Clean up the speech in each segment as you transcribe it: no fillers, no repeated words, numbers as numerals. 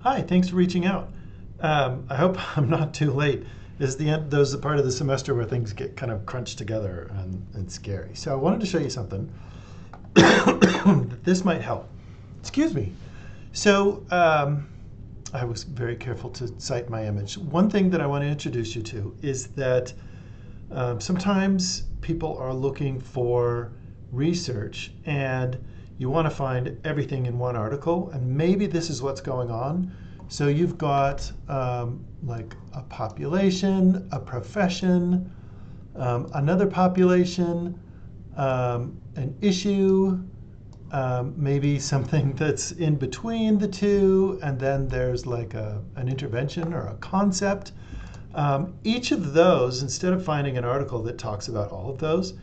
Hi, thanks for reaching out. I hope I'm not too late. This is the end. Those are the part of the semester where things get kind of crunched together and scary. So I wanted to show you something that this might help. Excuse me. So I was very careful to cite my image. One thing that I want to introduce you to is that sometimes people are looking for research and you want to find everything in one article, and maybe this is what's going on. So you've got like a population, a profession, another population, an issue, maybe something that's in between the two, and then there's like an intervention or a concept. Each of those, instead of finding an article that talks about all of those,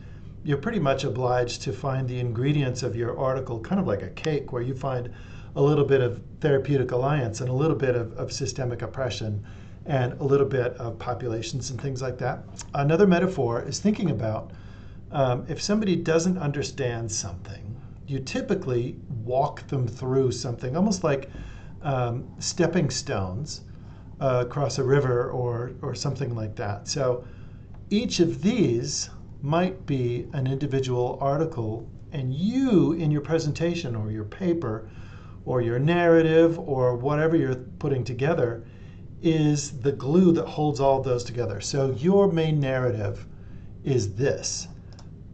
you're pretty much obliged to find the ingredients of your article, kind of like a cake, where you find a little bit of therapeutic alliance and a little bit of systemic oppression and a little bit of populations and things like that. Another metaphor is thinking about if somebody doesn't understand something, you typically walk them through something, almost like stepping stones across a river or something like that. So each of these might be an individual article, and you in your presentation or your paper or your narrative or whatever you're putting together is the glue that holds all of those together. So your main narrative is this,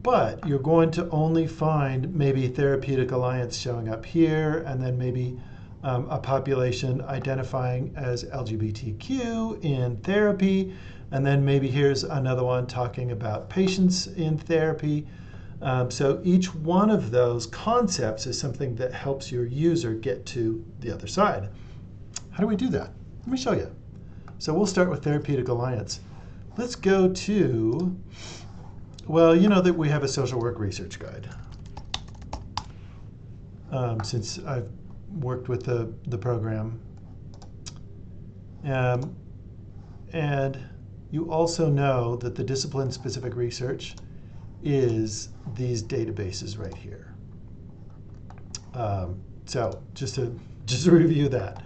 but you're going to only find maybe therapeutic alliance showing up here, and then maybe a population identifying as LGBTQ in therapy, and then maybe here's another one talking about patients in therapy. So each one of those concepts is something that helps your user get to the other side. How do we do that? Let me show you. So we'll start with therapeutic alliance. Let's go to, well, you know that we have a social work research guide. Since I've worked with the program. And you also know that the discipline-specific research is these databases right here. So just to review that.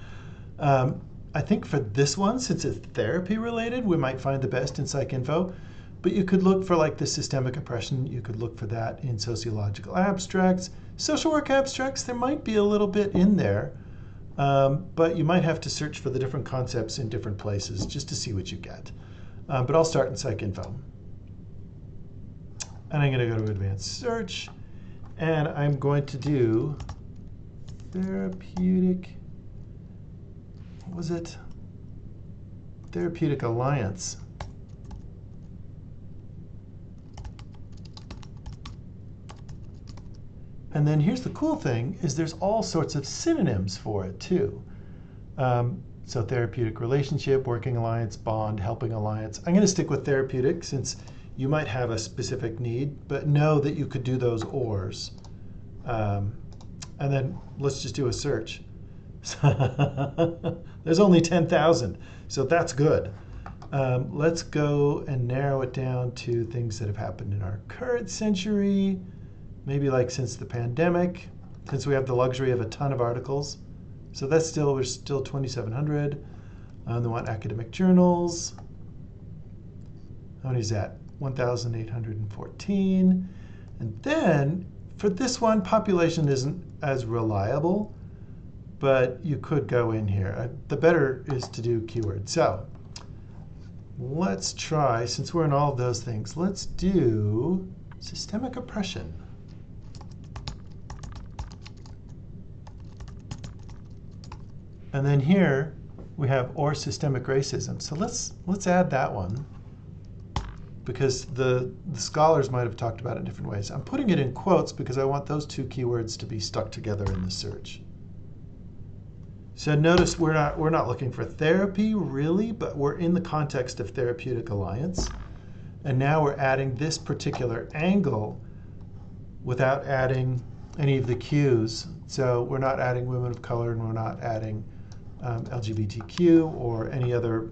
I think for this one, since it's therapy related, we might find the best in PsycInfo. But you could look for like the systemic oppression. You could look for that in sociological abstracts. Social work abstracts, there might be a little bit in there. But you might have to search for the different concepts in different places just to see what you get. But I'll start in PsycInfo. And I'm going to go to advanced search. And I'm going to do therapeutic, what was it? Therapeutic alliance. And then here's the cool thing, is there's all sorts of synonyms for it too. So therapeutic relationship, working alliance, bond, helping alliance. I'm going to stick with therapeutic since you might have a specific need, but know that you could do those ors. And then let's just do a search. There's only 10,000, so that's good. Let's go and narrow it down to things that have happened in our current century. Maybe like since the pandemic, since we have the luxury of a ton of articles. So that's still, we're still 2,700. They want academic journals. How many is that? 1,814. And then for this one, population isn't as reliable, but you could go in here. The better is to do keywords. So let's try, since we're in all of those things, let's do systemic oppression. And then here we have or systemic racism. So let's add that one because the scholars might have talked about it in different ways. I'm putting it in quotes because I want those two keywords to be stuck together in the search. So notice we're not looking for therapy really, but we're in the context of therapeutic alliance. And now we're adding this particular angle without adding any of the cues. So we're not adding women of color, and we're not adding LGBTQ or any other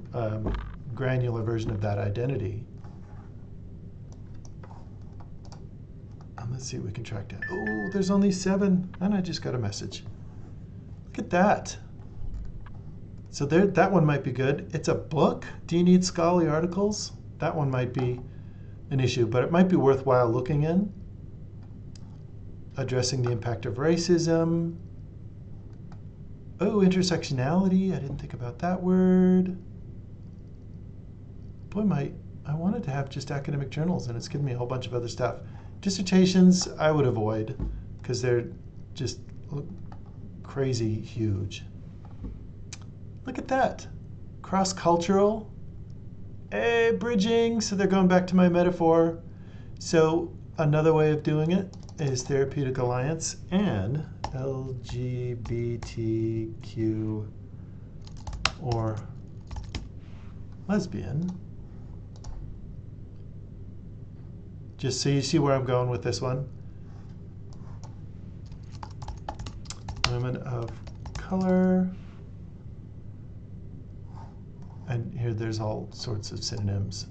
granular version of that identity. Let's see what we can track down. Oh, there's only 7, and I just got a message. Look at that. So there, that one might be good. It's a book. Do you need scholarly articles? That one might be an issue, but it might be worthwhile looking in. Addressing the impact of racism. Oh, intersectionality. I didn't think about that word. Boy, I wanted to have just academic journals, and it's given me a whole bunch of other stuff. Dissertations, I would avoid, because they're just crazy huge. Look at that. Cross-cultural. Hey, bridging. So they're going back to my metaphor. So another way of doing it is therapeutic alliance and LGBTQ or lesbian. Just so you see where I'm going with this one. Women of color. And here there's all sorts of synonyms.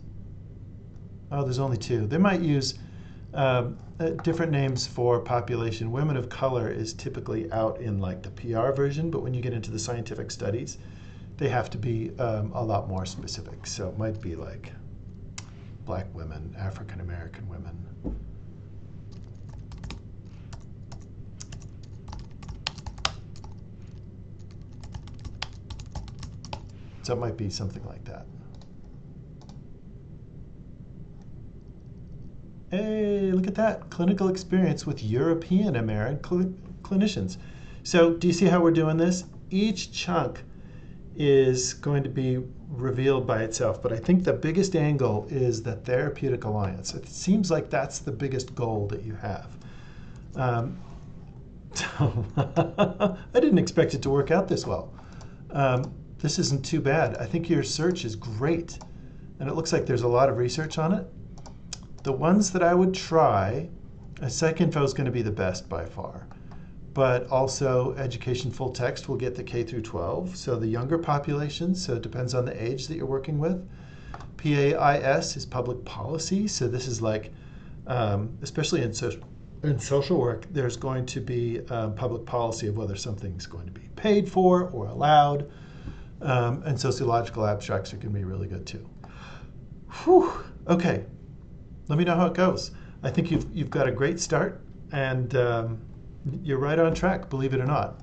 Oh, there's only two. They might use different names for population. Women of color is typically out in like the PR version, but when you get into the scientific studies, they have to be a lot more specific. So it might be like Black women, African American women. So it might be something like that. Hey, look at that. Clinical experience with European American clinicians. So do you see how we're doing this? Each chunk is going to be revealed by itself, but I think the biggest angle is the therapeutic alliance. It seems like that's the biggest goal that you have. I didn't expect it to work out this well. This isn't too bad. I think your search is great, and it looks like there's a lot of research on it. The ones that I would try, PsycInfo is going to be the best by far, but also Education Full Text will get the K through 12, so the younger population, so it depends on the age that you're working with. PAIS is public policy, so this is like, especially in social work, there's going to be public policy of whether something's going to be paid for or allowed, and sociological abstracts are going to be really good too. Whew. Okay. Let me know how it goes. I think you've got a great start, and you're right on track, believe it or not.